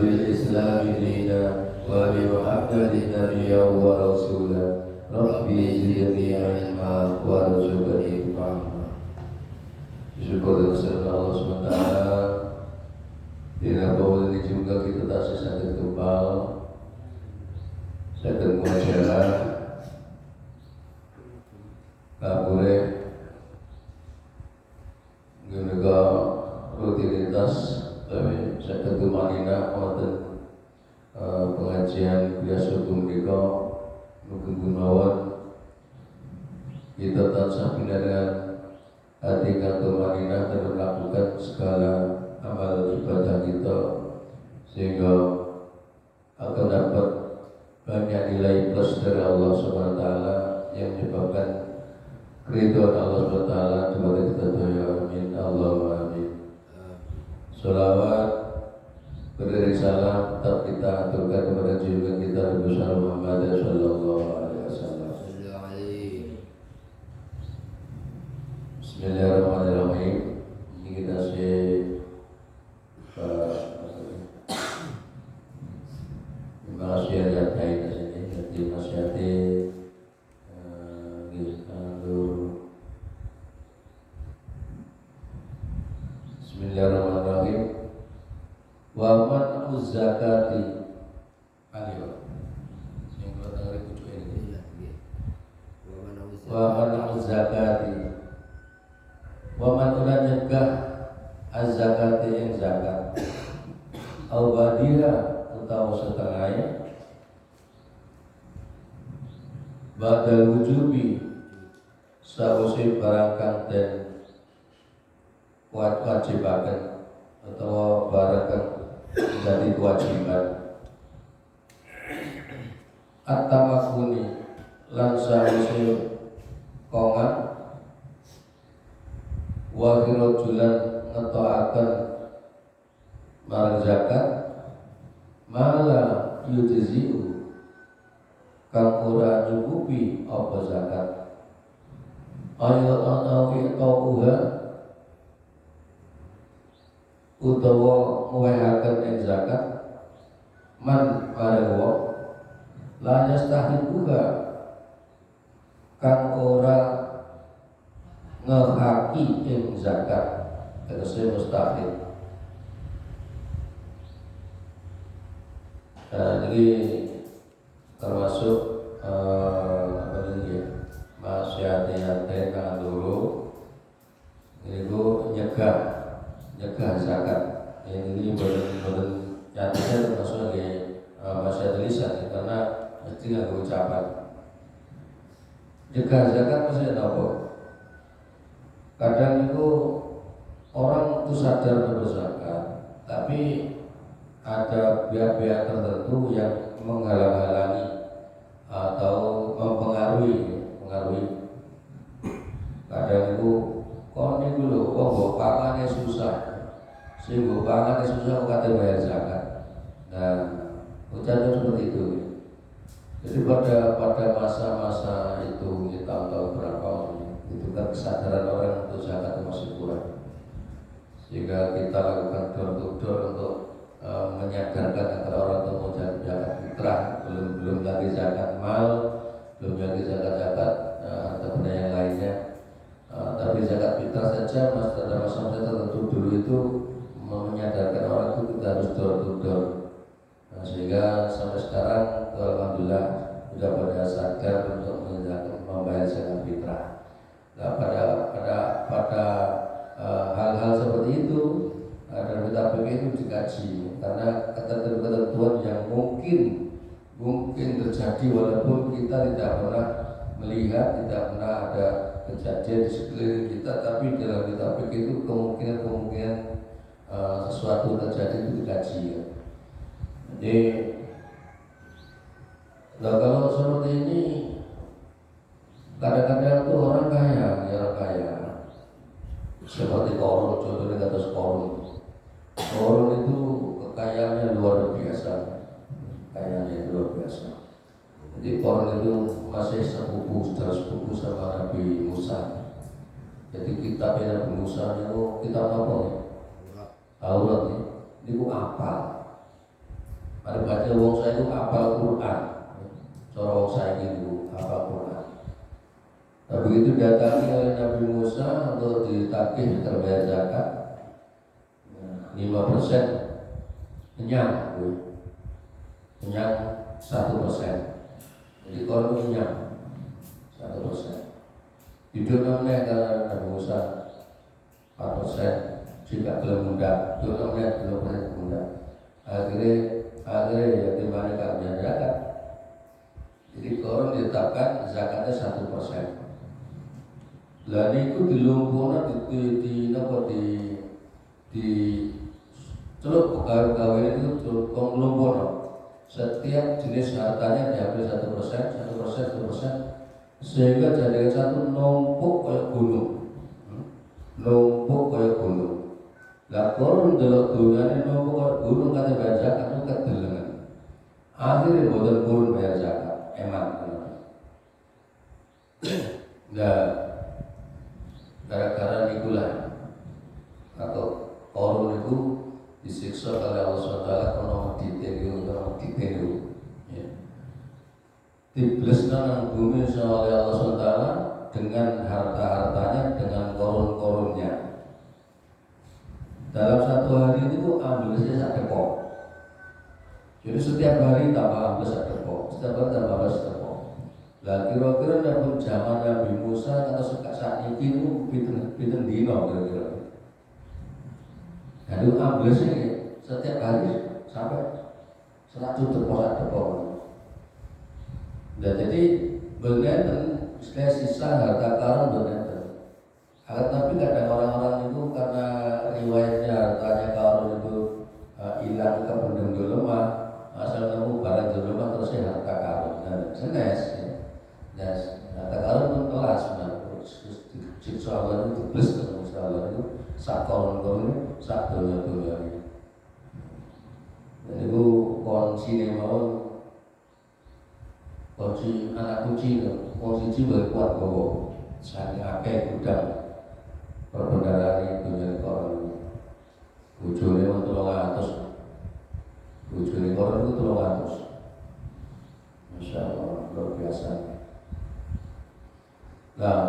وبالإسلام دينا وبمحمد نبيا ورسولا ربي زدني علما وارزقني فهما. Syukur dan serta Allah SWT. Tidak bahwa ini juga kita tak sakit kepal, sakit muasyarah, kabure, juga rutinitas, tapi sakit kemanina, maupun pengajian biasa kumdika, mungkin gunawan, kita tak sampai dengan hati kemanina dan melakukan segala amal ibadah kita sehingga akan dapat banyak nilai plus dari Allah SWT yang menyebabkan keridhaan Allah SWT kepada kita doa. Amin Allahumma amin. Salawat beri salam tetap kita aturkan kepada junjungan kita Nabi Muhammad sallallahu alaihi wasallam. Bismillahirrahmanirrahim. Ini kita nasihat di sini, jadi nasihati Bismillahirrahmanirrahim. Wa man zakati ayo sing kula tengeri pucuke iki. Wa man zakati wa man ulan nyegah az-zakati ing zakat au badira utawa setengahnya badal wujubi sawise barang kang den wajibaken atau barang kang jadi kewajiban at-tamakuni lan sawise kongan wa khirajulan ngetoaken marang zakat mala yujzi'u kang ora nyukupi apa zakat ayat anawi tauha utawa muwehaken ing zakat man marang wong la yastahiquha kang ora ngehaki ing zakat tegese mustahil. Jadi termasuk apa ini ya, masyarakat kan dulu itu nyegah zakat. Ini benar nyatanya termasuk sebagai masyarakat lisan karena mesti nggak ucapan. Nyegah zakat maksudnya apa? Kadang itu orang itu sadar berzakat, tapi ada pihak-pihak tertentu yang menghalang-halangi atau mempengaruhi. Kadang itu kok ini dulu, kok pangannya susah, sehingga pangannya susah kok kata bayar zakat. Nah, ucapan seperti itu. Jadi pada masa-masa itu kita tahu berapa itu kan kesadaran orang untuk zakat itu masih kurang, sehingga kita lakukan door-to-door untuk menyadarkan agar orang itu mau zakat fitrah, belum lagi zakat mal, belum lagi zakat atau benda yang lainnya. Tapi zakat fitrah saja pada masa tertentu dulu itu menyadarkan orang itu kita harus door-to-door. Sehingga sampai sekarang alhamdulillah sudah pada sadar untuk membayar zakat fitrah. Nah, pada hal-hal seperti itu dan kita itu dikaji karena ketentuan yang mungkin terjadi walaupun kita tidak pernah melihat, tidak pernah ada kejadian di sekeliling kita, tapi dalam kita itu kemungkinan sesuatu terjadi itu dikaji ya. Jadi kalau seperti ini kadang-kadang tuh orang kaya seperti Korun, contohnya kata Korun itu kekayaannya luar biasa. Jadi Korun itu masih sepupu sama Nabi Musa. Jadi kitabnya Nabi Musa itu kitab apa nih? Taurat nih, itu apa? Mari baca wong saya itu hafal Quran. Cara wong saya itu hafal Quran. Nah, begitu datangi oleh Nabi Musa untuk ditagih terbayar zakat 5% kenyang, kenyang 1%. Jadi kalau kenyang 1%. Hidup namanya karena Nabi Musa 4%, jika belum muda, hidup namanya belum muda. Akhirnya ya dimana keabdian zakat. Jadi korun ditetapkan zakatnya 1%. Lalu itu dilumpuhkan di celup pegawai itu celup lumpuhkan. Setiap jenis hartanya diambil 1%, sehingga jadi satu numpuk kayak gunung, numpuk kayak gunung. Lah korun delok dunyane numpuk kayak gunung kate bayar zakat itu kedelengan. Akhirnya boten purun bayar zakat, emang. Nah, gara-gara itulah atau korun itu disiksa oleh Allah SWT karena ditelu, ya. Dibleskan nang bumi oleh Allah SWT dengan harta-hartanya, dengan korun-korunnya. Dalam satu hari itu ambilnya sak depok. Jadi setiap hari tambah ambil sak depok, setiap hari tambah ambil sak depok. Lah kira-kira dalam zaman Nabi Musa atau saat ini itu pinten dino kira-kira. Jadi ambilnya setiap hari sampai 100 depok. Dan jadi benar istilah sisa harta karun benar. Tapi kadang orang-orang itu karena riwayatnya hartanya karun itu hilang ke pendem lemah, asal nemu barang lemah terus harta karun. Nah, senes, ya. Harta karun pun kelas, siksa Allah itu plus ketemu Allah itu sak karun sak dunia ini. Dan itu kunci mau kunci anak kunci berkuat bawa saking akeh gudang perbendaharaan dunia koran. Bojone wong 300. Bojone koran itu 300. Masya Allah, luar biasa. Nah,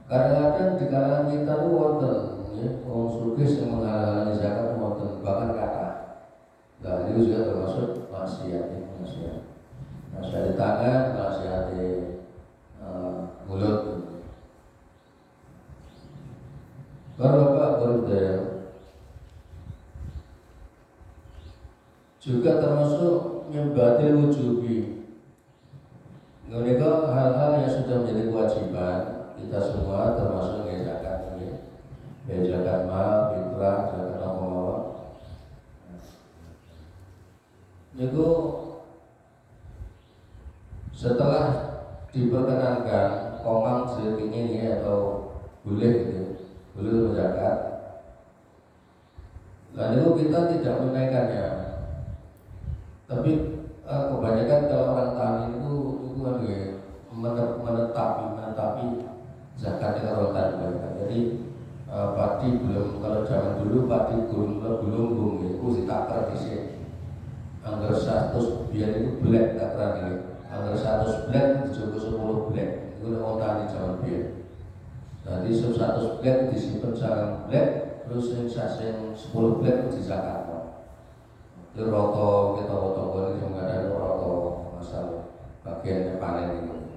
kadang-kadang di kalangan kita itu wonten ya, wong sugih yang menghalangi zakat wonten bahkan kata. Nah, itu juga termasuk maksiat. Maksiat di tangan, maksiat di mulut. Bapak juga termasuk nyembadil wujubi. Mereka hal-hal yang sudah menjadi kewajiban kita semua termasuk zakat ini, zakat mal, fitrah, zakat apa-apa. Itu setelah diperkenankan komang sedikit ini atau boleh gitu, boleh berzakat. Lalu kita tidak menaikkannya, tapi kebanyakan kalau orang tani itu menetapi zakatnya kalau tani. Jadi padi belum, kalau zaman dulu padi belum itu ditakar di sini. Anggar 100 biar itu black takaran ini. Anggar 100 black dicoba 10 black. Itu orang tani zaman biar. Jadi 100 black disimpan sarang black, terus yang 10 black itu dizakat. Itu roto kita roto ini nggak ada roto masalah bagiannya panen ini.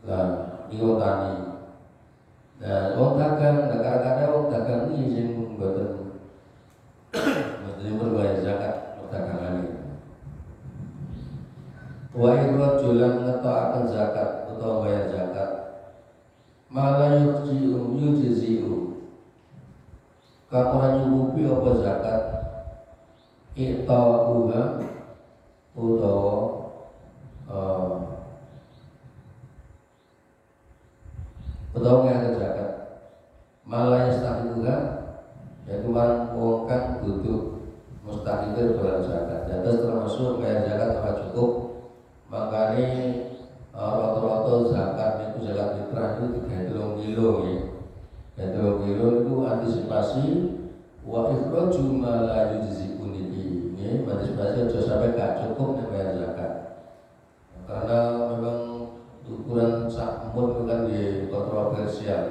Nah, ini orang tani. Nah, orang dagang, kadang-kadang orang dagang ini yang membuat berbayar zakat perdagangan ini. Wa irrajulan ngetokaken zakat utawa bayar zakat malah yujzi'u kang ora nyukupi apa zakat itauha utawa ngene zakat malah yastahiluha yaitu wong kang duduk mustahil bayar zakat. Dan termasuk bayar zakat apa cukup. Makanya rata-rata zakat itu zakat fitrah itu 3 kilo ya. 3 kilo itu antisipasi wa ikhraju ma la yujzi'un ini. administrasi aja sampai gak cukup nih bayar zakat. Karena memang ukuran sakmun itu kan di kontroversial.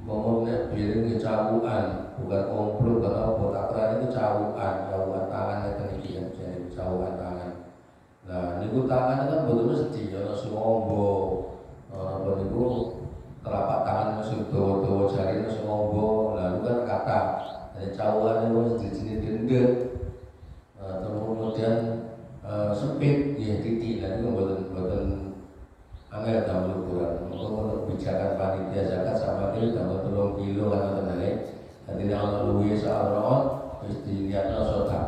Momennya biarin cawuan, bukan komplot karena botakran itu cawuan tangan itu nih jadi cawuan tangan. Nah, niku tangan kan betul mesti ya si ngombo, apa niku telapak tangan mesti dawa jari mesti ngombo, lalu kan kata dari cawuan itu mesti jenis gendut, kemudian sempit, ya titik, dan itu betul angel dalam ukuran. Untuk kebijakan panitia zakat sama itu dalam 3 kilo kan tenaga. Jadi kalau luwih saron wis dilihatno sedekah.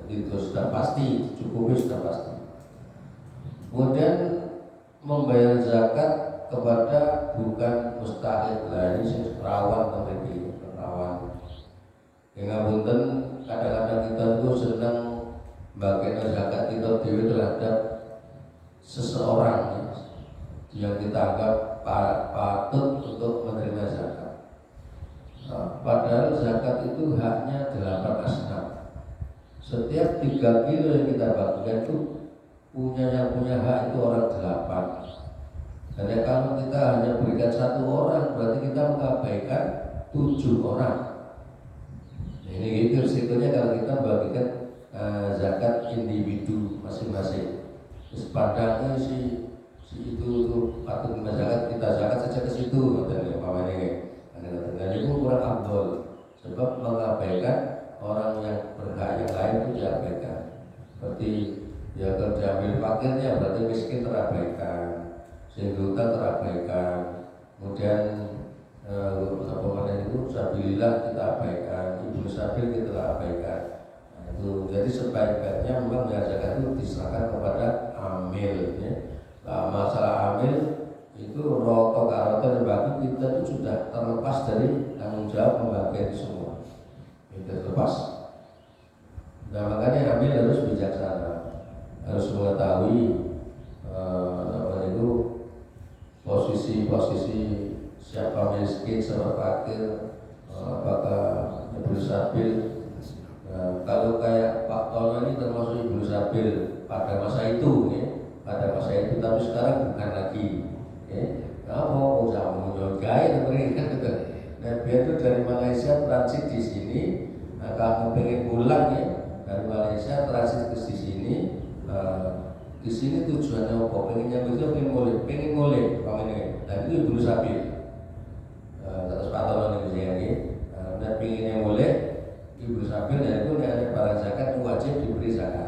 Jadi itu sudah pasti, cukup sudah pasti. Kemudian membayar zakat kepada bukan mustahil, lah ini rawan terjadi rawan. Yang punten kadang-kadang kita itu senang bagian zakat kita dewi terhadap seseorang ya, yang kita anggap patut untuk menerima zakat. Nah, padahal zakat itu haknya 8 asnaf. Setiap 3 kilo yang kita bagikan itu yang punya hak itu orang 8. Dan kalau kita hanya berikan 1 orang, berarti kita mengabaikan 7 orang. Nah, ini gitu risikonya kalau kita bagikan zakat individu masing-masing. Terus padahal si itu patut menerima zakat, kita zakat saja ke situ, katanya Pak dan itu kurang abdul, sebab mengabaikan orang yang berhak yang lain itu diabaikan. Seperti ya kalau diambil fakirnya berarti miskin terabaikan, singgutan terabaikan, kemudian apa namanya itu sabilillah kita abaikan, ibu sabil kita abaikan. Nah, itu jadi sebaik-baiknya memang zakat itu diserahkan kepada amil ya. Nah, masalah amil itu roto karoten bagi kita itu sudah terlepas dari tanggung jawab membagikan semua. Itu terlepas. Nah, makanya amil harus bijaksana, harus mengetahui apa itu posisi siapa miskin, siapa fakir, apakah ibu sabil. Nah, kalau kayak Pak Tono ini termasuk ibu sabil pada masa itu ya. Pada masa itu, tapi sekarang bukan lagi. Kamu mau gaya mereka gitu. Nah, dia itu dari Malaysia transit di sini. Nah, kamu pengen pulang ya dari Malaysia transit ke sini. Di sini tujuannya apa? Pengennya betul, pengen mulai, dan itu ibu sabil. Terus Pak Tono ini dan pengennya mulai ibu sabil, dan itu ada barang zakat itu wajib diberi zakat.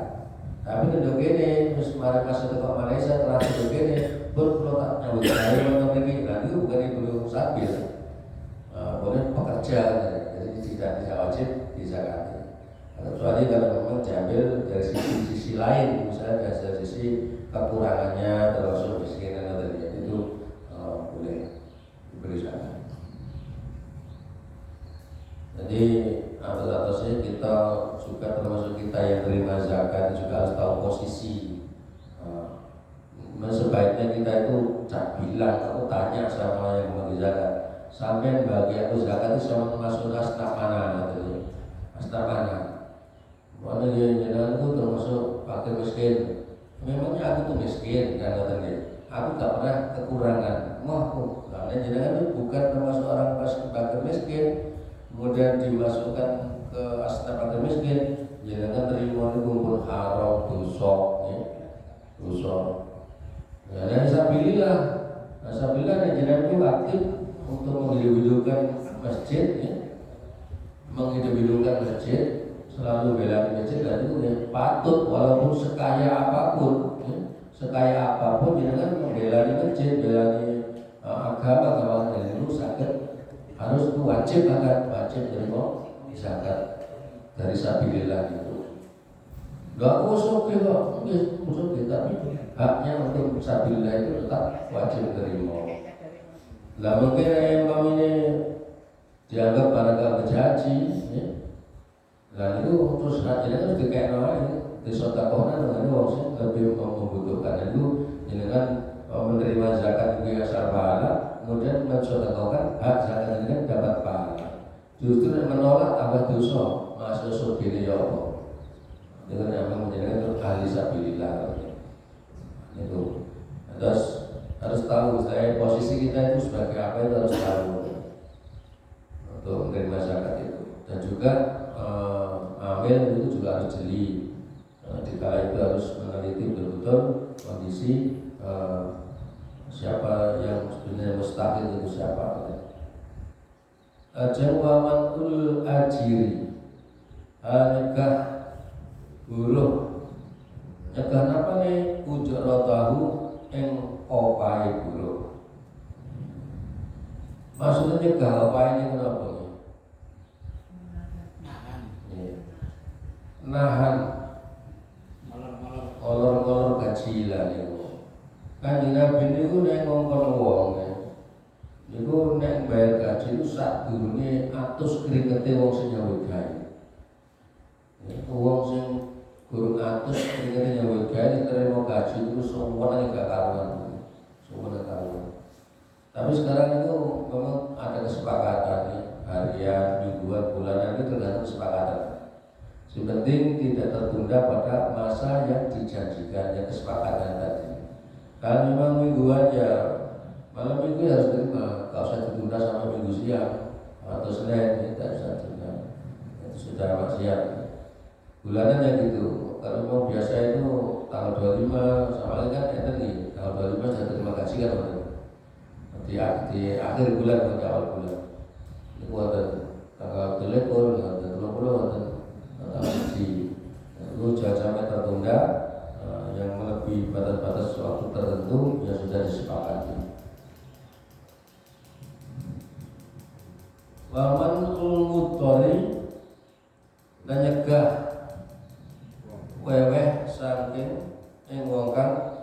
Tapi untuk ini, terus kemarin masuk ke Malaysia terakhir untuk ini berpelotak nyambut saya untuk ini, dan itu bukan ibu sabil, boleh pekerja, jadi tidak wajib dizakati. Kecuali kalau memang diambil dari sisi lain, misalnya dari sisi kekurangannya termasuk miskinan atau itu boleh diberi zakat. Jadi atas-atasnya kita juga termasuk kita yang terima zakat juga harus tahu posisi. Sebaiknya kita itu bilang, aku tanya sama yang membagi zakat, sampai bagi aku zakat itu sama masuk asnaf mana, asnaf mana? Mana dia jenengan itu termasuk fakir miskin. Memangnya aku tuh miskin kan katanya. Aku tak pernah kekurangan. Karena jenengan itu bukan termasuk orang fakir miskin. Kemudian dimasukkan ke asnaf fakir miskin, jangan terima itu pun haram, dosa, ya. Dosa. Ya, dan Sabilillah yang jangan itu aktif untuk menghidup-hidupkan masjid, ya. Menghidup-hidupkan masjid, selalu bela masjid, dan itu ya, patut walaupun sekaya apapun, ya. Sekaya apapun jangan membela di masjid, bela di agama itu sakit. Harus itu wajib terima zakat dari sabilillah itu. Gak usah kita, tapi haknya untuk sabilillah itu tetap wajib terima. Lah mungkin yang ini dianggap barangkali berjanji, ya. Lah itu terus haknya kan dikena di sodakohnya dengan orang lebih membutuhkan itu, ini kan menerima zakat juga asal pahala, kemudian mensodakohkan hak zakat ini dapat pahala. Justru menolak tambah dosa, masuk surga ini ya Allah. dengan yang menjadikan ahli sabilillah itu. Terus harus tahu saya posisi kita itu sebagai apa itu harus tahu untuk menerima zakat itu. Dan juga amil itu juga harus jeli. Di kala itu harus meneliti betul-betul kondisi siapa yang sebenarnya mustahil itu siapa. Jawaman ul ajiri nyegah buruh nyegah apa nih ujuk rotahu yang opai buruh. Maksudnya nyegah opai ini kenapa nih? Nahan olor-olor kacilan itu. Kanjeng Nabi niku nek ngongkon wong niku nek bayar gaji itu sak durunge atus kringete wong sing nyawe gawe. Wong sing gurung atus kringete nyawe gawe diterima gaji itu semua gak karuan. Semua karuan. Tapi sekarang itu memang ada kesepakatan nih, harian, mingguan, bulanan itu tergantung kesepakatan. Yang penting tidak tertunda pada masa yang dijanjikan, yang kesepakatan tadi. Kalau memang minggu aja, malam minggu harus terima, gak usah ditunda sampai minggu siang atau Senin, tidak usah ditunda. Itu sudah maksiat. Bulanan ya gitu. Kalau memang biasa itu tanggal 25, sama kan ya tadi tanggal 25 sudah terima gaji kan di akhir bulan atau awal bulan. Itu ada tanggal telepon, ada 20, ada haji. Itu jangan sampai tertunda. Yang melebihi batas-batas waktu tertentu yang sudah disepakati. Waman ulmutori dan nyegah weweh saking yang wong kang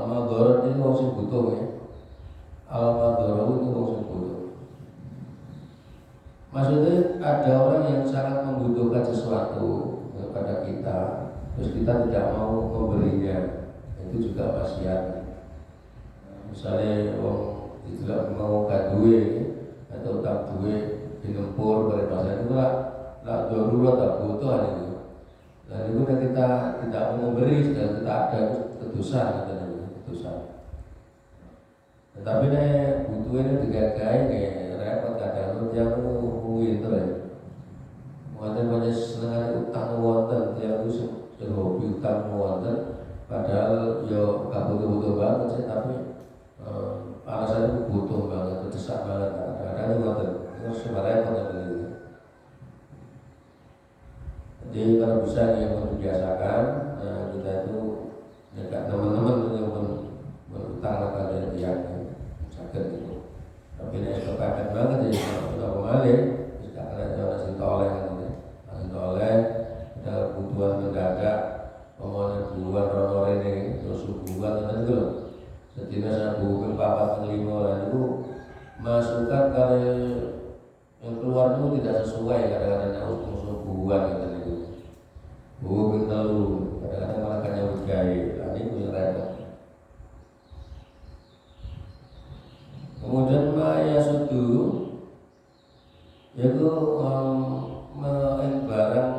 madharat itu wong sing butuh ya. Al madharat itu wong sing butuh. Maksudnya ada orang yang sangat membutuhkan sesuatu kepada kita, terus kita tidak mau memberinya, itu juga maksiat. Misalnya orang tidak mau duwe atau tak duwe dinempur pada masa itu lah darurat tak butuh itu. Dan itu kan kita tidak mau memberi, dan kita ada kedosan, kedosan. Tetapi nih butuh ini digagai kayak repot kadang yang winter ya. Wonten banyak seneng utang wonten yang itu hobi utang wonten, padahal yo gak butuh banget sih, tapi alasannya butuh banget, terdesak banget. Kadang-kadang wonten itu sebenarnya repot begitu. Jadi kalau bisa yang membiasakan kita itu dekat teman-teman yang berutang kepada dia sakit gitu. Tapi ini kepepet banget ya kalau kemarin tidak kena jalan si toleh kan ini, si toleh ada kebutuhan mendadak, pemohon bulan ronor ini terus hubungan kan itu loh. Setina saya bukan papat kelima dan itu masukkan kalau yang keluar itu tidak sesuai, kadang-kadang harus hubungan kan itu. Bukan terlalu, kadang-kadang malah kanya bergaya, ini punya repot. Kemudian maya sudu yaitu barang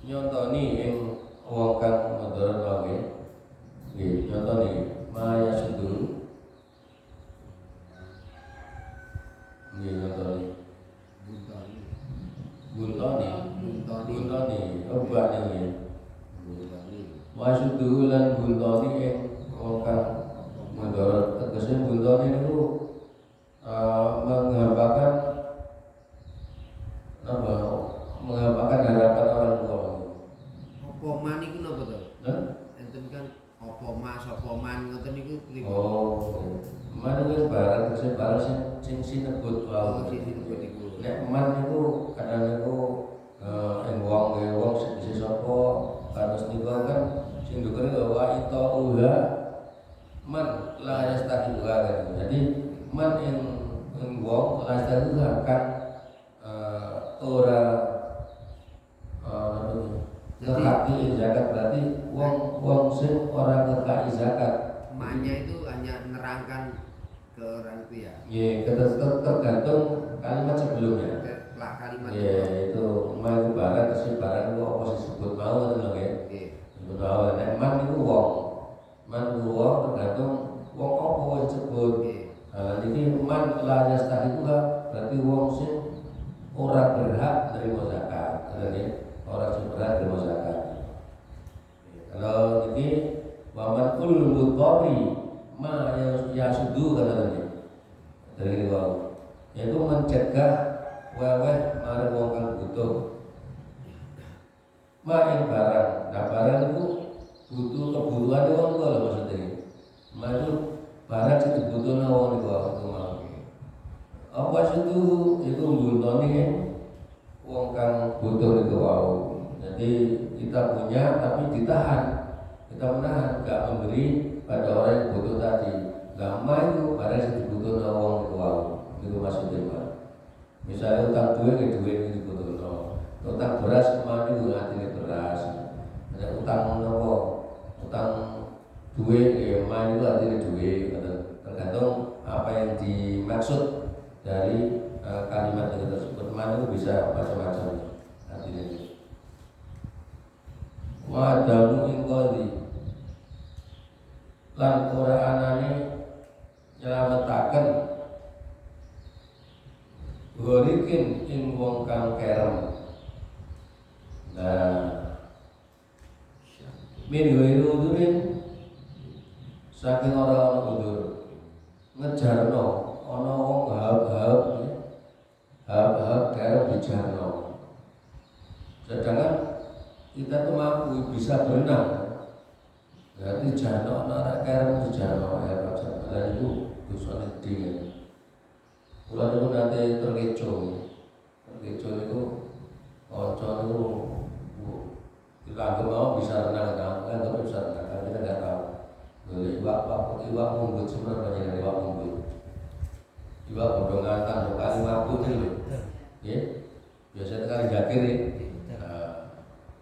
nyontoni yang wong kang madharat wae nggih nyontoni maya sudu nggih nyontoni buntoni obat nggih Wasudu lan buntoni yang wongkang madharat. Tegese buntoni itu menghampakan apa? Menghampakan harapan orang tua. Apa man iku napa to? Enten kan apa mas apa man ngoten niku pripun? Oh, man itu barang tegese barang sing sinebut wae. Sinebut iku. Nek man niku kadang niku wong sing bisa sapa kados niku kan sing dukur wa ita uha man la yastahiqa kan. Jadi man ing wong la yastahiqa kan ora ngerti zakat, berarti wong sing ora ngerti zakat. Maknya itu hanya menerangkan ke orang itu ya. Iya, tergantung kalimat sebelumnya. Lah kalimat Iya, itu ma itu barang, terus barang itu apa sih sebut mau itu loh ya. Sebut mau, nek man itu wong. Man itu wong tergantung wong apa yang disebut. Nah, ini man la yastahiqha berarti wong sing ora berhak nerima zakat. Jadi orang sing berhak nerima zakat. Kalau ini waman kul mutori ma yasudu katanya dari wau, yaitu mencegah weweh mari wong kang butuh ma yang barang. Nah barang itu butuh kebutuhan wong itu loh maksudnya. Ma itu barang sing dibutuhna wong itu itu mau. Apa itu nguntoni wong kang butuh itu wau. Jadi kita punya tapi ditahan, kita menahan, gak memberi pada orang yang butuh tadi. Lama itu barang yang dibutuhkan orang itu wow, itu maksudnya Pak. Misalnya utang duit ke duit itu dibutuhkan, utang beras kemana itu artinya beras. Ada utang nopo, utang duit ke mana itu artinya duit. Tergantung apa yang dimaksud dari kalimat itu tersebut. Mana itu bisa macam-macam artinya. Wa damu ing qadhi lan ora anane nyelametaken gorikin ing wong kang kerem. Nah min ghairi udurin saking ora ana udur ngejarno ana wong hab-hab kerem dijarno. Sedangkan kita tuh mampu bisa berenang, berarti jano anak kerem itu jano air pasang dan itu dosanya gede. Kalau itu nanti terkecoh itu oncom itu dilanggeng mau bisa renang kan bisa renang kan kita nggak tahu. Boleh iwak mumbut sebenarnya dari iwak mumbut, iwak bodongan tanduk kali mampu nih, ya biasanya kali jakir ya.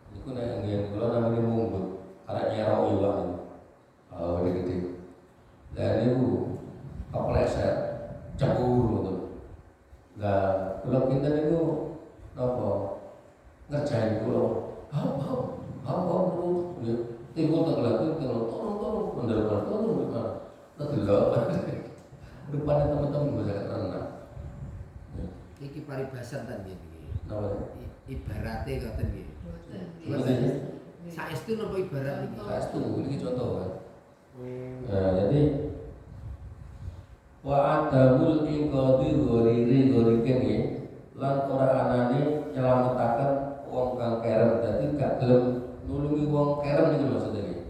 Itu yang kalau namanya mumbut, karena nyerok iwak gede-gede. Dan itu kepleset, cemburu gitu. Nah, kalau kita itu nopo ngerjain pulau, timbul tergelap tolong bener-bener tolong gimana? Tergelap, depannya teman-teman bisa renang. Iki paribasan tadi. Ibaratnya kata gitu. Saestu napa ibarat iki? Saestu iki contoh kan. Nah, jadi wa adamul inqadi ghoriken ya lan ora anane nyelametaken wong kang kerem. Dadi gak gelem nulungi wong kerem iki maksudnya iki.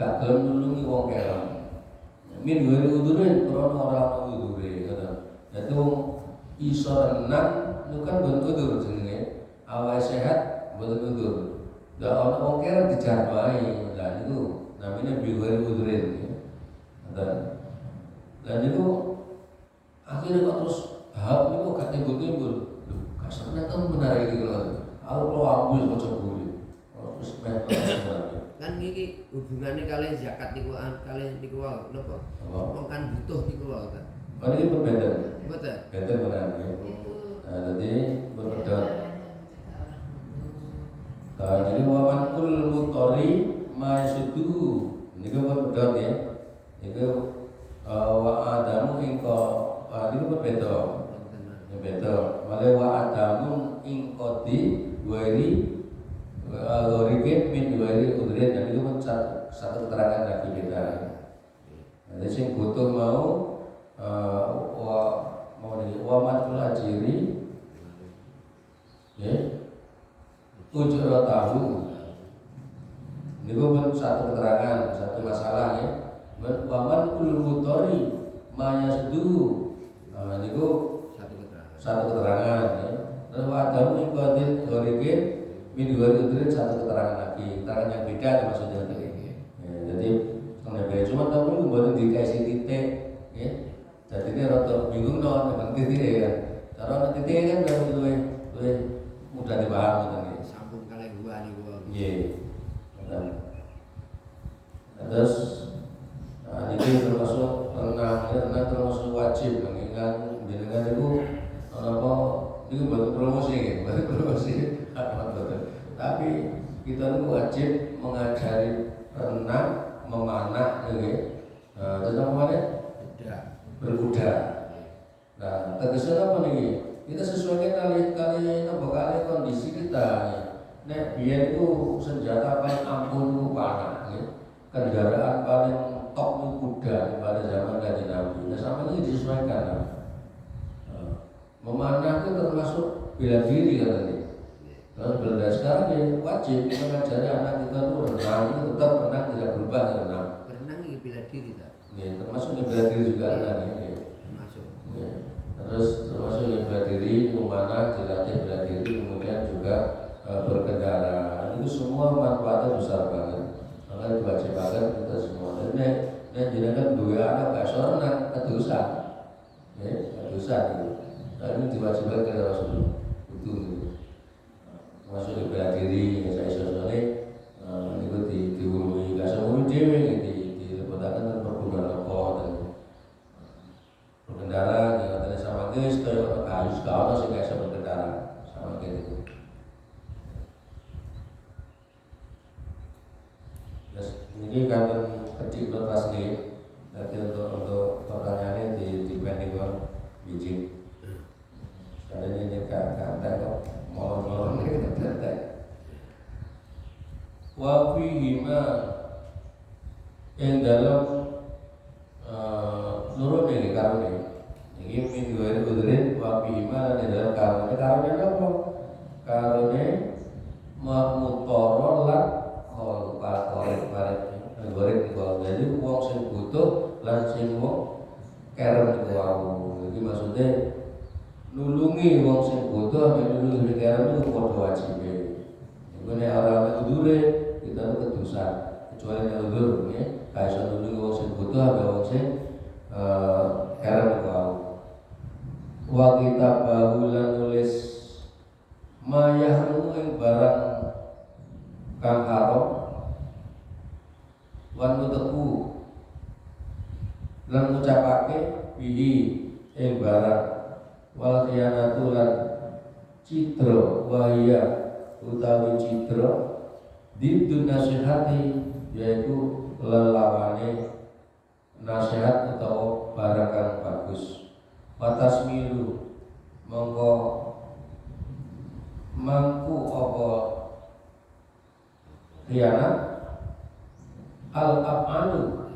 Gak gelem nulungi wong kerem. Min ghairi udurin krana ora ana udure ngono. Dadi wong iso renang itu kan bentuk udur jenenge. Awake sehat mboten udur. Lah ana wong kerem dijar wae. Lah niku namanya bighairi udurin. Dan itu akhirnya kok terus hab itu gak timbul-timbul. Loh, kasarnya kan benar iki lho. Aku ambil kocok buli. Terus kan iki hubungannya kalian zakat niku kalian niku wae napa? Wong kan butuh niku wae kan. Oh ini berbeda. Betul. Beda benar ya. Nah, jadi berbeda. Jadi waman kul mutori ma sudu. Ini kan berbeda ya. Itu wa adamu ingko ini berbeda. Berbeda. Malah wa adamu ingkoti wairi gorikin min wairi udrin. Dan itu kan satu keterangan lagi beda. Jadi sing butuh mau waman kul ajiri ya ujur tahu ini pun satu keterangan, satu masalah ya. Waman kul mutori maya sedu ini satu keterangan ya. Terus wadamu ikotin gorikin min gorikin satu keterangan lagi, keterangan yang beda maksudnya ya, jadi beda cuma tahu kemudian dikasih titik ya. Jadi ini rada bingung non dengan titik ya. Cara titik kan lebih mudah dipahami. Sambung kalian gua nih gua. Iya. Terus ini termasuk renang renang termasuk wajib mengingat jenengan itu apa itu buat promosi tapi kita itu wajib mengajari renang memanah tentang mana berkuda. Nah tegasnya apa nih, kita sesuaikan kali kondisi kita. Nek biar itu senjata paling ampuh itu panah, kendaraan paling top itu kuda pada zaman Kanjeng Nabi. Nah sama ini disesuaikan. Memanah itu termasuk bela diri kan tadi. Kalau berdasarkan ya wajib mengajari anak kita itu renang, itu tetap renang tidak berubah renang. Renang ini bela diri tak? Ya, termasuk yang bela diri juga renang ya. Termasuk. Ya. Terus termasuk yang bela diri, memanah, dilatih bela diri, kemudian juga berkendara. Itu semua manfaatnya besar banget. Makanya diwajibkan kita semua. Dan jenengan dua anak gak renang kedosan, ya kedosan gitu. Nah ini diwajibkan kepada Rasul itu. Masuk di bela diri, saya sosone itu diurungi, gak semua dewe dilepatakan perburuan apa dan berkendara, katanya sama guys, kayak kayu segala sih kayak berkendara sama kayak gitu. Terus ini kantor kecil kelas nih, nanti untuk pertanyaannya di pending biji. Karena ini kata kok molor-molor ini kata. Wa fihima yang dalam nurut ini karone. Ini minggu hari kudurin wa fihima dan dalam karone apa? Karone mamutoro lan goreng jadi uang sing butuh lan sing wong kerem iku wau. Iki maksudnya nulungi wong sing butuh ambil nulungi kerem itu padha wajibe. Iku nek ora udure kita itu kedosa. Kecuali nek udur ya, kaya nulungi wong sing butuh ambil wong sing kerem iku wau. Wa kita bahulan nulis mayahmu ing barang kang haram wan muteku lan ngucapake bihi ing barang wal khiyanatu lan citra wahya utawi citra didun nasihati yaitu lelawane nasihat utawa barang kang bagus. Watasmilu mongko mangku apa khianat al-af'alu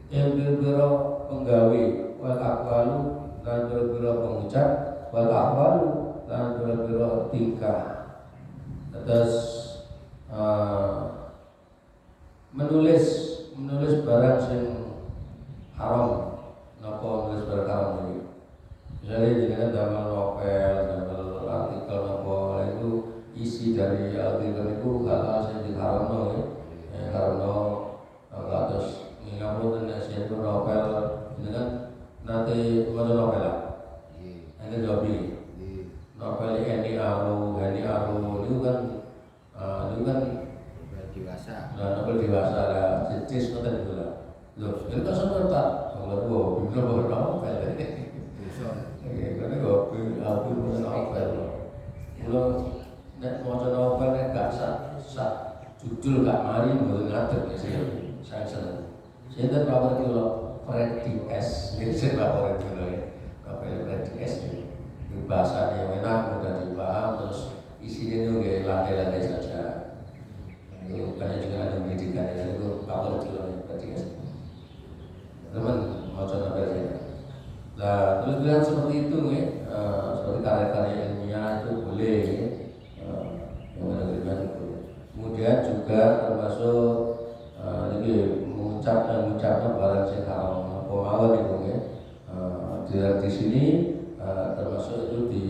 yang berbeda penggawe wal aqwalu dan berbeda pengucap wal ahwalu dan berbeda tingkah. Atas menulis barang yang haram. Napa menulis barang haram ini? Misalnya dengan dalam novel, dalam artikel apa itu isi dari artikel itu hal-hal yang diharamno ya. Haramno terus ngamun dan itu novel ini kan nanti mana novel lah. Ini jawab ini. Novel ini Aru itu kan novel dewasa. Nah, novel dewasa lah, jenis novel itu lah. Loh, itu kan sebentar. Kalau gua bilang novel. Karena aku punya novel. Kalau nek mau novel nek gak sak judul gak mari mboten ngatur saya seneng. Saya tak bawa itu Freddy S. Ini saya bawa itu ya. Novel Freddy S. Itu bahasanya enak, mudah dipaham, terus isinya juga lantai-lantai saja. Itu banyak juga ada pendidikan itu bawa itu Freddy S. Teman mau coba belajar. Nah, terus bilang seperti itu ya, seperti karya-karya ilmiah itu boleh ya, yang menerima itu. Kemudian juga termasuk ini mengucapkan barang yang haram, pemawon itu ya. Di sini termasuk itu di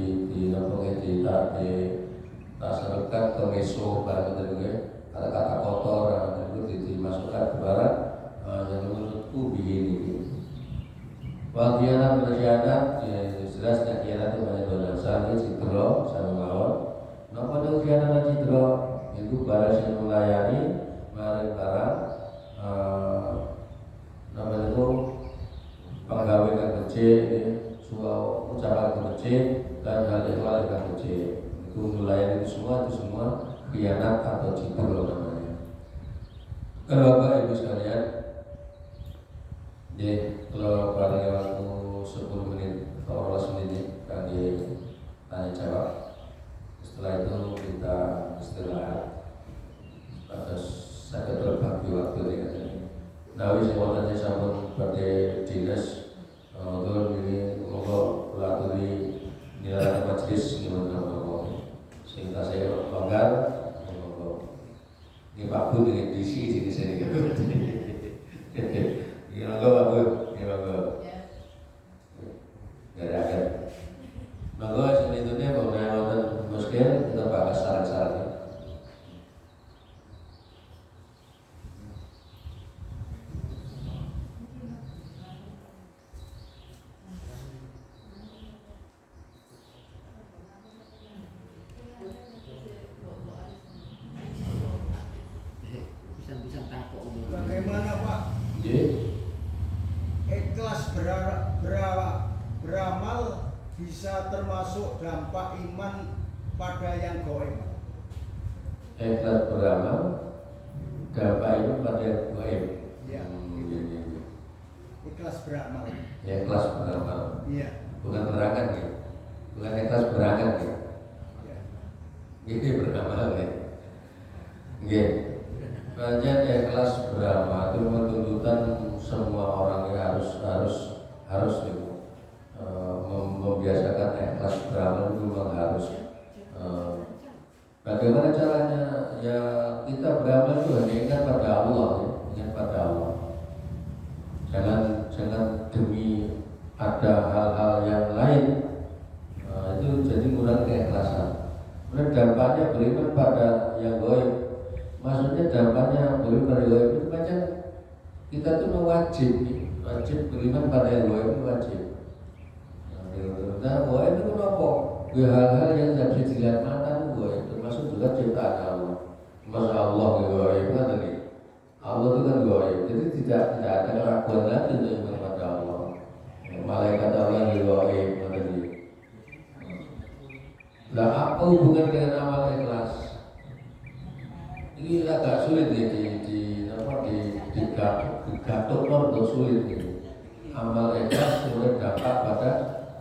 tasarufkan ke meso barang itu ya, kata-kata kotor itu dimasukkan ke barang yang menurutku begini. Wakianan berkhianat, ya jelas dan khianat itu banyak dosa. Ini citro sama mawon. Napa itu khianat dan citro? Itu barang yang melayani, mari barang. Nama itu penggawe kang becik, suara ucapan kang becik, dan hal ehwal kang becik. Itu melayani itu semua khianat atau cibur namanya. Kalau Bapak Ibu sekalian, kalau pada waktu 10 menit atau 15 menit kami tanya jawab. Setelah itu kita istirahat. Atas saya berbagi waktu dengan ini. Nah, wis wonten sampun badhe dinas untuk ini monggo laturi nilai majelis gimana monggo. Sehingga saya longgar monggo. Ini Pak Bu dengan DC di sini. Gimana Pak Bu? Gimana? Gak. Monggo selanjutnya mengenai wonten muskil kita bahas saran-saran. Bagaimana Pak? Ikhlas beramal bisa termasuk dampak iman pada yang gaib. Ikhlas beramal dampak iman pada yang gaib. Ya. Ikhlas beramal. Ikhlas beramal. Iya. Bukan berangan ya. Bukan ikhlas berangan ya. Ini beramal ya. Nggih. Banyak ikhlas beramal itu tuntutan semua orang yang harus itu membiasakan ikhlas beramal itu memang harus. Bagaimana caranya? Ya kita beramal itu hanya ingat pada Allah ya, ingat pada Allah. Jangan demi ada hal-hal yang lain itu jadi kurang keikhlasan. Kemudian dampaknya beriman pada yang gaib. Maksudnya dampaknya beriman pada yang gaib itu macam kita tuh wajib beriman pada yang gaib itu wajib. Nah, gaib itu apa? Hal-hal yang tidak bisa dilihat mata itu gaib, termasuk juga ciptaan Allah. Masa Allah gaib kan tadi. Allah itu kan gaib, jadi tidak ada keraguan lagi untuk iman pada Allah. Malaikat Allah yang gaib tadi. Nah, apa hubungan dengan amal ikhlas? Ini agak sulit ya digatuk atau sulit ini. Amal ikhlas kemudian dampak pada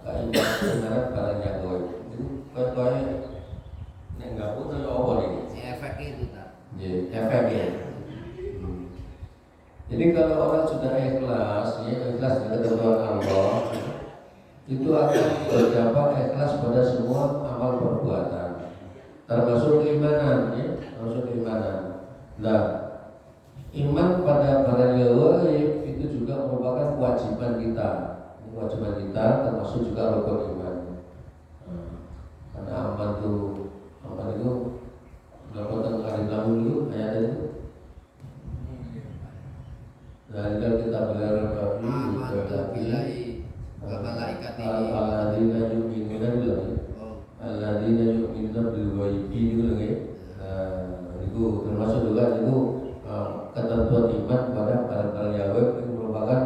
keimanan barang yang gaib. Itu kayak nggak punya apa ini? Si efeknya itu tak. Ya, efeknya. Jadi kalau orang sudah ikhlas dengan ketentuan Allah, itu akan berdampak ikhlas pada semua amal perbuatan, termasuk keimanan, ya, termasuk keimanan. Nah, iman pada barang yang gaib itu juga merupakan kewajiban kita. Kewajiban kita termasuk juga rukun iman. Karena aman itu berapa kali lalu dulu ayat itu. Dan kalau kita belajar billahi wa malaikatihi alladzina yu'minuna billahi alladzina yu'minuna bil ghaibi itu lagi. Itu termasuk juga itu ketentuan iman pada barang-barang yang gaib itu merupakan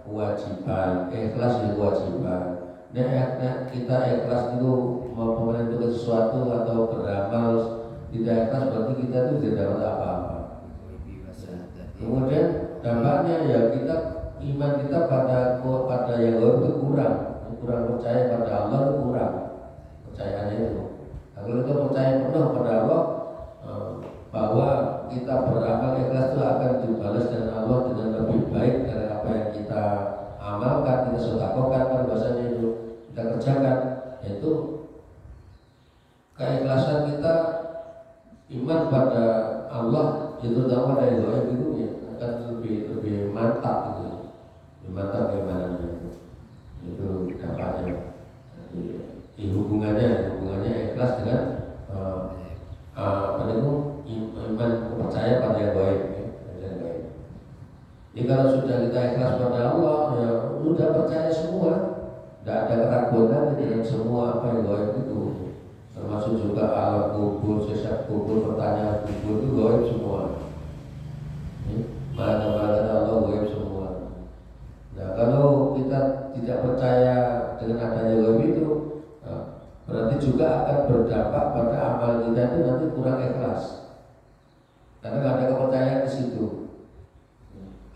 kewajiban. Ikhlas itu kewajiban. Nah, kita ikhlas itu mau menentukan sesuatu atau beramal tidak ikhlas berarti kita itu tidak dapat apa-apa. Kemudian dampaknya ya kita iman kita pada yang gaib itu kurang percaya pada Allah itu kurang percayaannya itu. Nah, kalau kita percaya penuh pada Allah bahwa kita beramal ikhlas itu akan dibalas dengan Allah dengan lebih baik dari apa yang kita amalkan, kita sedekahkan pada bahasanya itu kita kerjakan, yaitu keikhlasan kita iman pada Allah itu terutama pada yang gaib itu ya akan lebih mantap gitu, lebih mantap keimanannya itu dampaknya. Hubungannya ikhlas dengan iman percaya pada yang gaib ya. Jadi kalau sudah kita ikhlas pada Allah ya sudah percaya semua, tidak ada keraguan lagi dengan semua apa yang gaib itu, termasuk juga alam kubur, sesat kubur, pertanyaan kubur itu gaib semua. Malaikat Allah gaib semua. Nah kalau kita juga akan berdampak pada amal kita itu nanti kurang ikhlas, karena nggak ada kepercayaan di situ.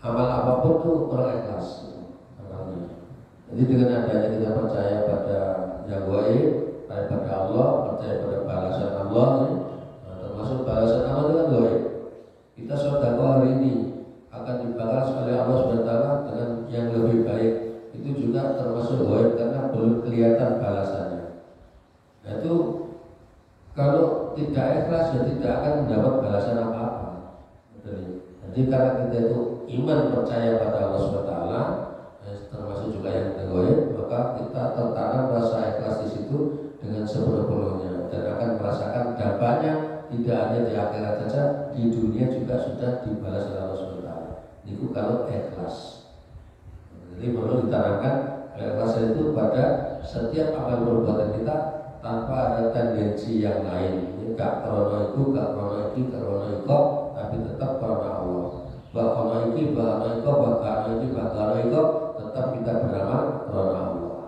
Amal apapun tuh kurang ikhlas amalnya. Jadi dengan adanya kita percaya pada yang gaib, percaya pada Allah, percaya pada balasan Allah, termasuk balasan Allah itu kan gaib. Kita sedekah hari ini akan dibalas oleh Allah SWT dengan yang lebih baik, itu juga termasuk gaib karena belum kelihatan balasannya. Nah itu kalau tidak ikhlas ya tidak akan mendapat balasan apa-apa. Jadi karena kita itu iman percaya pada Allah SWT, termasuk juga yang gaib, maka kita tertanam rasa ikhlas di situ dengan sepenuhnya dan akan merasakan dampaknya tidak hanya di akhirat saja, di dunia juga sudah dibalas oleh Allah SWT. Itu kalau ikhlas. Jadi perlu ditanamkan ikhlas itu pada setiap amal perbuatan kita tanpa ada tendensi yang lain. Ini gak krono itu, gak krono itu, gak krono itu, tapi tetap krono Allah. Bahwa ini, bahwa itu, bahwa ini, bahwa itu, tetap kita beramal krono Allah.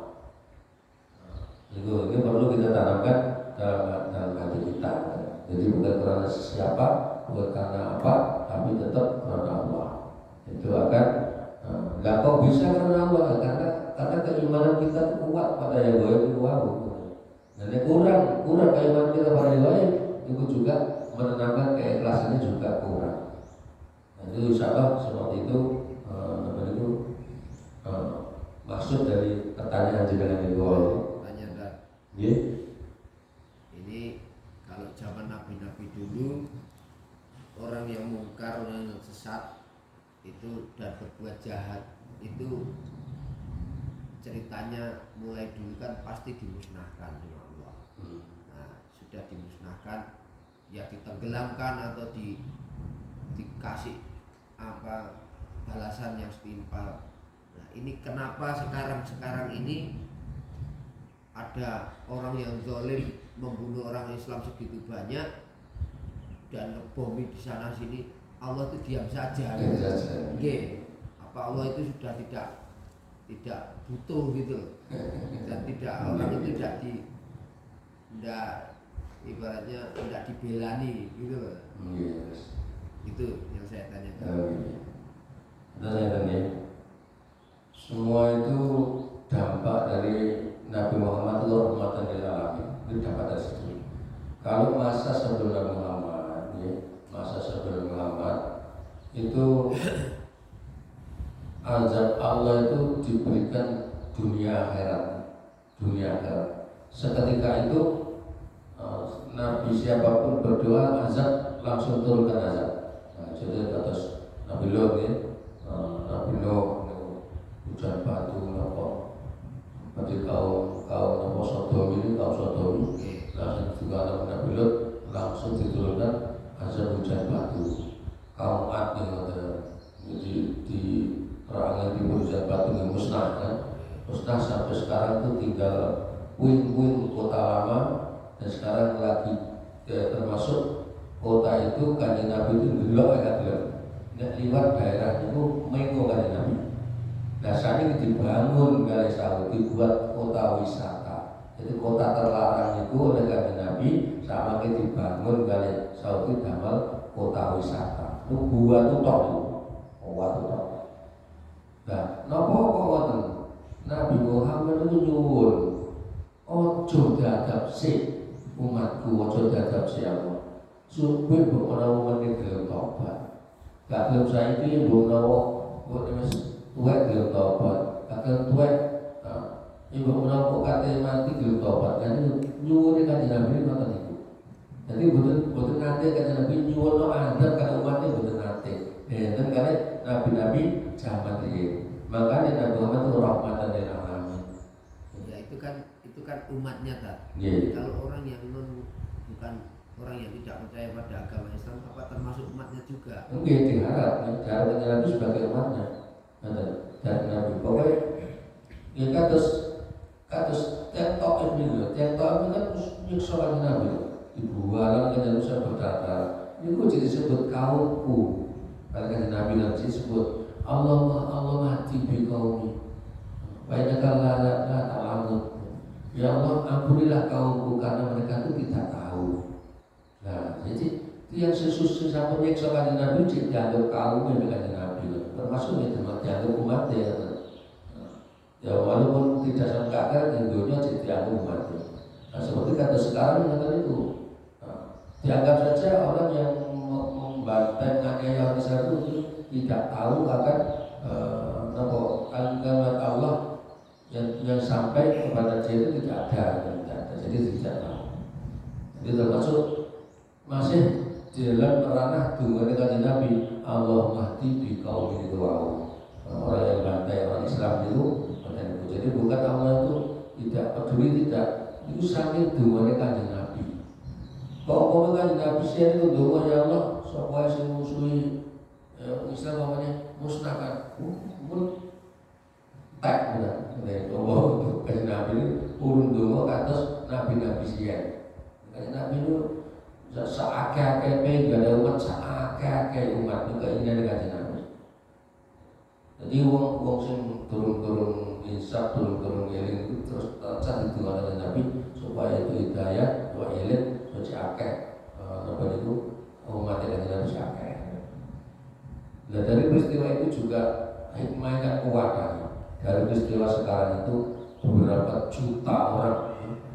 Ini perlu kita tanamkan dalam hati kita. Jadi bukan karena siapa, bukan karena apa, tapi tetap karena Allah. Itu akan nggak kok bisa karena Allah, karena keimanan kita kuat pada yang gaib itu wow. Dan kurang keimanan kita pada yang gaib itu juga menenangkan keikhlasannya juga kurang. Nah, itu insya Allah seperti itu maksud dari pertanyaan jenengan itu. Tanya Pak. Yeah. Ini kalau zaman nabi-nabi dulu, orang yang mungkar, orang yang sesat itu dan berbuat jahat itu ceritanya mulai dulu kan pasti dimusnahkan oleh Allah. Nah, sudah dimusnahkan ya ditenggelamkan atau dikasih apa balasan yang setimpal. Nah, ini kenapa sekarang ini ada orang yang zalim membunuh orang Islam segitu banyak dan ngebomi di sana sini, Allah itu diam saja. Apa Allah itu sudah tidak butuh gitu, dan tidak orang itu tidak ibaratnya tidak dibelani gitu. Yes. Itu yang saya tanyakan. Itu saya tanya. Semua itu dampak dari Nabi Muhammad itu rahmatan lil alamin. Itu dampak dari situ. Kalau masa sebelum Nabi Muhammad, masa sebelum Muhammad itu azab Allah itu diberikan dunia akhirat. Seketika itu Nabi siapapun berdoa azab langsung turunkan azab. Nah, jadi atas Nabi Nuh Nabi Nuh hujan batu pada kaum Sodom ini langsung juga Nabi Nuh langsung diturunkan azab hujan batu. Kaum Ad yang ada di perangan timur hujan batu yang musnah sampai sekarang itu tinggal puing-puing kota lama, dan sekarang lagi termasuk kota itu Kanjeng Nabi itu belok lewat daerah itu Mengo Kanjeng Nabi. Nah saat ini dibangun kali Saudi dibuat kota wisata. Jadi kota terlarang itu oleh Kanjeng Nabi sama kita dibangun kali Saudi dalam kota wisata. Itu buat tutok itu, Nah, napa kok ngoten? Nabi Muhammad itu nyuwun, ojo diadab sik umatku, ojo diadab sik aku. Supaya mbok ora wong gelem tobat. Gak gelem saiki mbok menawa mbok wis tuwek gelem tobat. Gak gelem tuwek, ibu menawa kok kate mati gelem tobat. Kan nyuwun Kanjeng Nabi ngoten niku. Jadi boten nate Kanjeng Nabi nyuwun adab kan umatnya boten nate. Dan karena nabi-nabi zaman ini, makanya Nabi Muhammad itu rahmatan lil alamin. Ya itu kan umatnya tak. Yeah. Kalau orang yang bukan orang yang tidak percaya pada agama Islam, apa termasuk umatnya juga? Mungkin diharap Nabi sebagai umatnya. Dan Nabi pokoknya kita kados tetok ini kan nyiksa Nabi. Ibu alam kan harusnya berkata, ini kok jadi disebut kaumku. Karena kan Nabi nanti disebut Allah mati bi kaumi. Banyak la ta'lamun. Ya Allah, ampunilah kaumku karena mereka itu tidak tahu. Nah, jadi itu yang sesusu sampai nyeksa kanjeng Nabi dianggap kaum yang kanjeng Nabi, termasuk itu dianggap umat ya. Ya walaupun tidak sampai akar, Indonya dianggap umat. Nah, seperti kata sekarang yang itu, nah, dianggap saja orang yang membantai menganiaya orang Islam itu tidak tahu akan kalimat Allah yang sampai kepada dia itu tidak ada, jadi tidak tahu. Jadi termasuk masih di dalam ranah dungannya kanjeng Nabi, Allah mahdi di kaum ini wau. Orang yang bantai orang Islam itu, jadi bukan Allah itu tidak peduli, tidak, itu saking dungannya kanjeng Nabi. Kalau kanjeng Nabi sih itu dungan ya Allah, supaya si musuhi Islam namanya musnahkan. Tak benar, kalau untuk kanjeng Nabi ini urun dungo atas nabi-nabi sian. Kanjeng Nabi itu seakeh-akeh gak ada umat, seakeh-akeh umat itu keinginan kanjeng Nabi. Jadi wong sing turun-turun insaf, turun-turun eling itu terus tercat itu kanjeng Nabi supaya itu hidayah, supaya eling, supaya akeh apa itu umat kanjeng Nabi seakeh. Nah dari peristiwa itu juga hikmahnya kan kuat kan. Dari peristiwa sekarang itu beberapa juta orang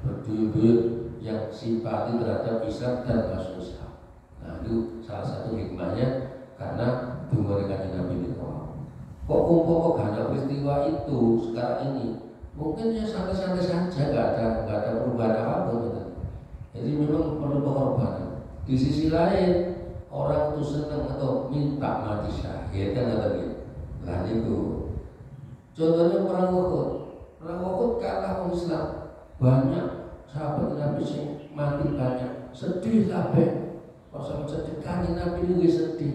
berduyun-duyun yang simpati terhadap Islam dan masuk Islam. Nah itu salah satu hikmahnya karena dungan kanjeng Nabi itu. Kok umpama karena peristiwa itu sekarang ini mungkin ya santai-santai saja, nggak ada perubahan apapun. Jadi memang perlu pengorbanan. Di sisi lain orang itu senang atau minta mati syahid kan ada gitu. Nah itu contohnya perang Uhud kalah orang Islam, banyak sahabat Nabi sing mati banyak, sedih kabeh. Pas sedih kanjeng Nabi itu sedih.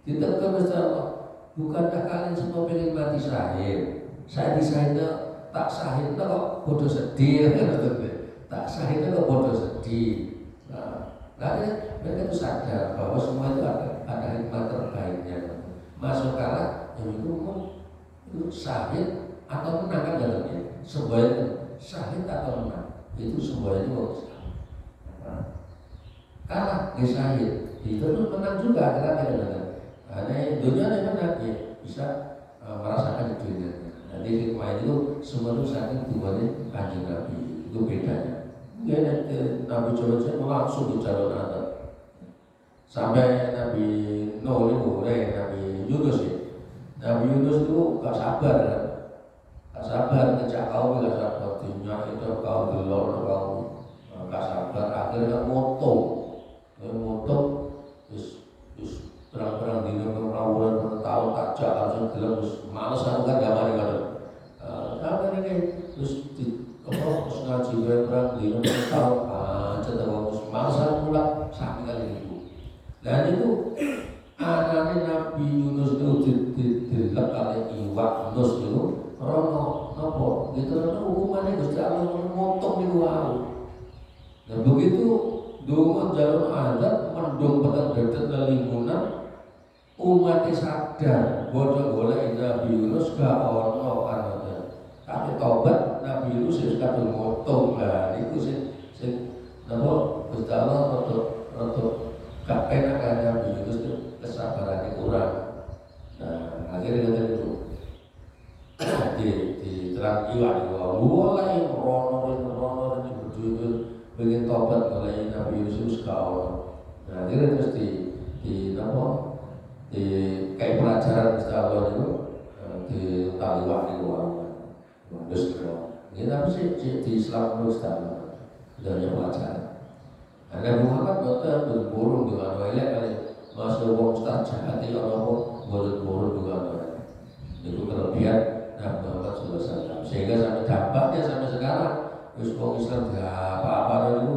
Ditegur Gusti Allah, bukankah kalian semua pengen mati syahid? Saya disahidnya tak syahidnya kok bodoh sedih kan? Tak syahidnya kok bodoh sedih. Nah, mereka itu sadar bahwa semua itu ada hikmah terbaiknya. Masuk kalah, yang itu syahid atau menang kan dalamnya. Semuanya syahid atau menang itu semuanya itu kalah di syahid itu menang juga karena ada dunia yang menang ya bisa merasakan itu dunia. Jadi hikmah itu semua itu saking tujuannya kanjeng Nabi itu bedanya. Ya, Nabi Jodoh langsung di jalur atas sampai Nabi Nuh itu, Nabi Yunus ya. Nabi Yunus itu gak sabar kan? Gak sabar ngejak kaum, gak sabar dunia itu kau delor kau gak sabar akhirnya motong, terus perang dino perang tahun tajak langsung gelap terus males aku kan gambar kan. Sampai ini terus terus ngaji perang dino tahun cerita bagus males aku pulang sampai kali itu. Dan itu anaknya Nabi Yunus itu dilek oleh iwak Yunus itu rono nopo gitu rono hukumannya Gusti Allah memotong itu wow. Dan begitu dongo jalur adat mendung petang dedet lelingkunan umatnya sadar bodoh boleh Nabi Yunus gak ono anaknya tapi tobat Nabi Yunus ya sudah memotong lah itu sih nopo Gusti Allah untuk gak enak kan Nabi Yunus itu kesabarannya kurang. Nah akhirnya dari itu di terang iwan mulai rono ini berjudul pengen tobat mulai Nabi Yunus kau. Nah akhirnya terus di kayak pelajaran Allah itu di taliwan itu terus ini tapi sih di Islam terus dari pelajaran. Nabi Muhammad berburung dengan elek kali masuk wong ustaz jahat ya Allah berburung dengan elek itu kelebihan Nabi Muhammad SAW sehingga sampai dampaknya sampai sekarang wis wong Islam gak apa-apa itu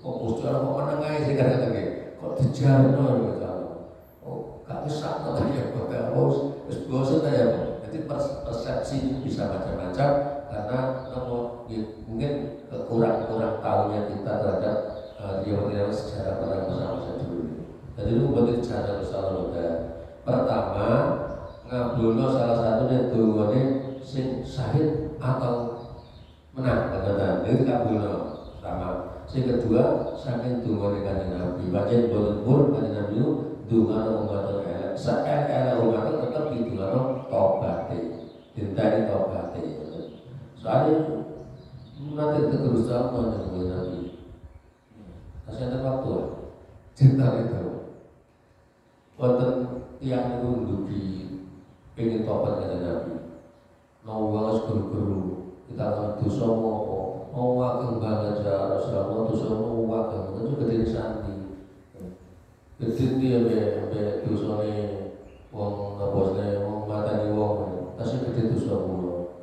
kok Gusti Allah kok menengahi sih kata-kata kok dijarno gitu oh gak kesana tadi ya kok wis bosan ya jadi persepsi bisa macam-macam karena mungkin kurang tahunya kita terhadap dia sejarah pada masa-masa dulu. Jadi itu bagi sejarah besar pertama ngabulno salah satunya dungane sing syahid atau menang kata itu kabul sama. Yang kedua saking tunggu dengan Nabi baca boleh dengan Nabi itu dungan umat elek elek umat tetap ditunggu tobat dintani tobat soalnya nanti terus sama dengan Nabi masih ada waktu cerita itu wonten tiang itu menduduki pengen tobat dengan Nabi mau banget guru-guru kita akan dosa mau wakil banget ya Rasulullah dosa mau wakil itu gede santi gede dia be dosa nih wong ngebosnya wong matani wong kasih gede dosa mulu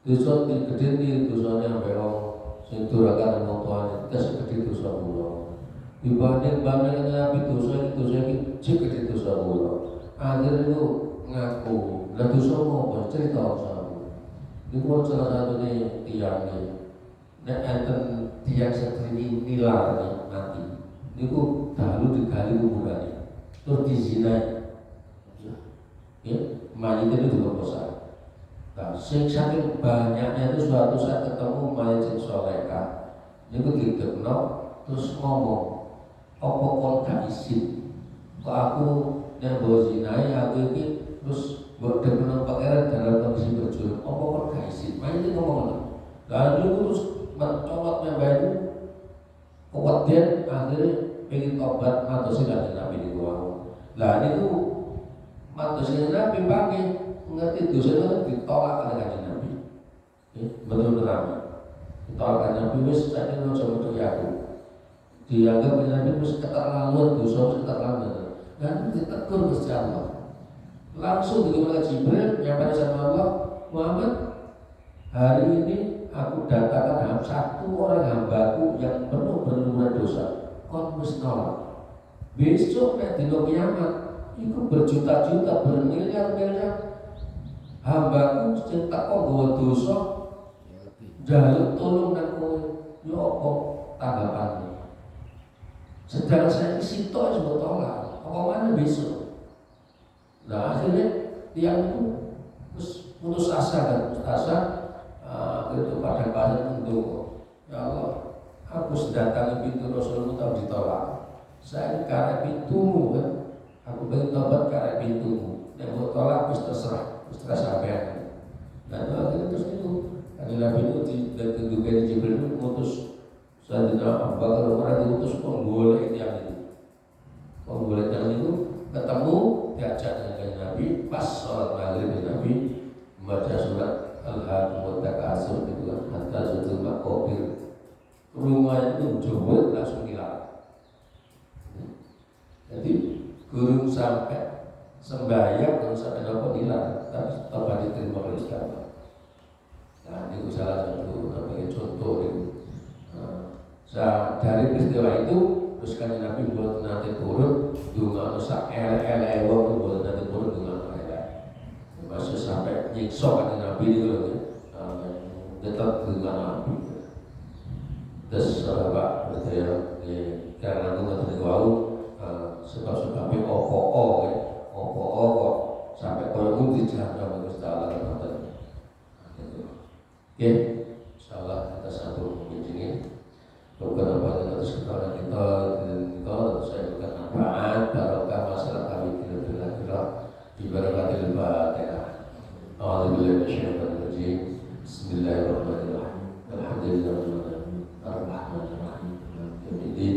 dosa gede nih dosanya sampai wong sing durakan wong tuane kasih gede dosa mulu dibanding Nabi dosa ini gede dosa mulu akhirnya itu ngaku lah dosa mau cerita sama ini pun salah satu nih tiangnya nek enten tiang seperti nilar nih mati ini ku dahulu digali kuburannya terus dizinai ya mayat itu diperkosa nah saking banyaknya itu suatu saat ketemu mayat yang solehah ini ku didekno terus ngomong apa kon gak izin kok aku yang bawa zinai aku ini terus buat depan pangeran dalam kondisi berjuang apa kon gak izin mayat itu ngomong lalu terus mencolot yang baik itu kemudian akhirnya ingin tobat matosilah Nabi di ruang lah itu matosilah Nabi pakai ngerti dosa itu ditolak oleh kanjeng Nabi betul-betul ramai ditolak kanjeng Nabi wis saya ini coba untuk aku dianggap kanjeng Nabi wis keterlaluan dosa wis keterlaluan dan ditegur Gusti Allah langsung dengan Jibril nyampe sama Allah Muhammad hari ini aku datangkan satu orang hambaku yang penuh berlumuran dosa kon wis nolak besok nek dina kiamat iku berjuta-juta bermiliar-miliar hambaku sing tak kok nggawa dosa njaluk tolong nang kowe yo apa tanggapanmu sedang saya sitok wis mbok tolak apa mana besok nah akhirnya tiang itu terus putus asa kan putus asa itu pada untuk ya Allah aku sedatangi pintu Rasulmu tak ditolak saya ini karena pintumu kan aku pengen tobat karena pintumu yang mau tolak terus terserah sampai nah itu akhirnya terus itu ada Nabi itu dan tunjukkan Jibril itu mengutus Sayyidina Abu Bakar Umar diutus penggolek yang itu ketemu diajak dengan Nabi pas sholat maghrib Nabi membaca surat Al-Haqqul Takasur itu kan hatta zutul maqabir rumah itu jebol langsung hilang jadi gurung sampai sembahyang gurung sampai nopo hilang tapi tetap diterima oleh Islam nah itu salah satu namanya contoh itu dari peristiwa itu terus kan Nabi buat nanti turun dunga nusa ele buat nanti turun dunga masih sampai nyiksa kan Nabi itu loh tetap dengan Nabi terus Pak berarti karena aku nggak tahu sebab-sebabnya opo kok sampai kalau itu dijaga oleh Gusti Allah gitu ya insyaallah kita sambung begini bukan apa terus kepada kita terus saya bukan manfaat barokah masalah kami kira-kira ibarat Al-Fatihah. A'udzubillahi minasyaitonir rajim. Bismillahirrahmanirrahim. Alhamdulillahirabbil alamin. Jadi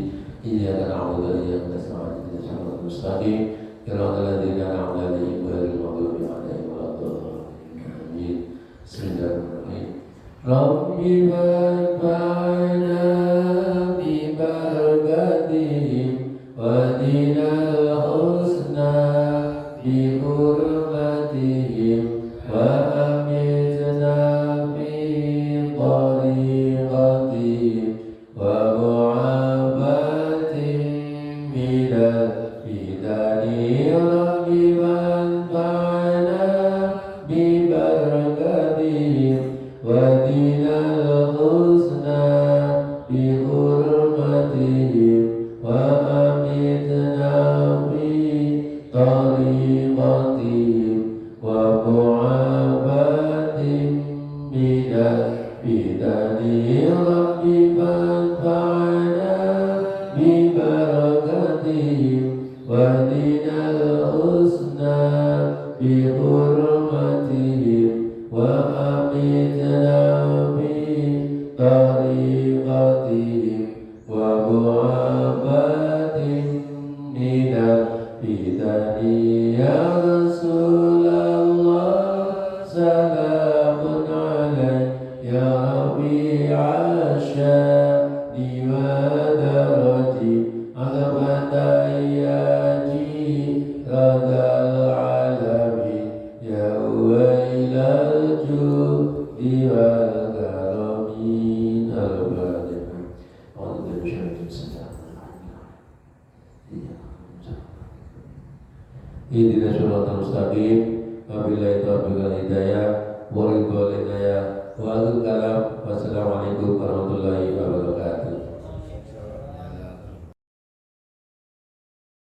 iyyaka na'budu wa iyyaka nasta'in ihdinas siratal mustaqim. Siratal ladzina an'amta 'alaihim ghairil maghdubi 'alaihim waladdallin. Bismillahirrahmanirrahim. Rabbi barikna bi barakatihim wa dinal husna bi hurmatihim wa amitna fi tariqatihim wa mu'abatihim minal fitani rabbi manfa'na bi barakatihim wa dinal husna فانفعنا ببركتهم واهدنا الحسنى بحرمتهم وأمتنا في طريقتهم ومحبة من الفتن يا رسول الله سلام عليك يا ربيع الشان ودرجي عظمة ياجي رضا العالمين يا ويل الجود والكرم البادئ أعوذ بالله من الشيطان Ihdinash shiratal mustaqim wabillahi taufiq wal hidayah wa ridwal hidayah wa kalam wassalamu alaikum warahmatullahi wabarakatuh.